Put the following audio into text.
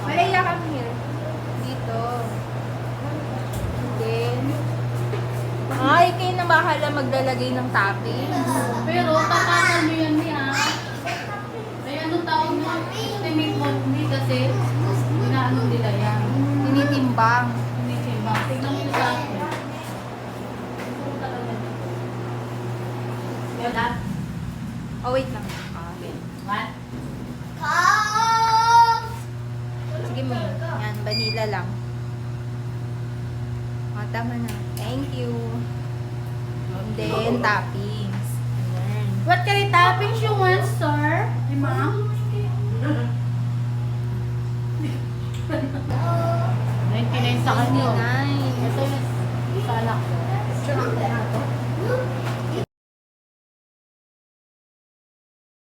Malaya kami here. Dito. Then, ay, kayo na bahala maglalagay ng toppings. Pero tatakan nyo yan niya. Ay anong tawag mo? Estimate mo hindi kasi inaano nila yan. Tinitimbang. Hindi siya. Tignan mo yung sa akin. Yan. Oh, wait lang. Okay. What? Sige mo. Yan, vanilla lang. Oh, tama na. Thank you. And then, toppings. Ayan. What kind of toppings you want, sir? Hey, ma'am? 99 sa kanya. 99. Ito yung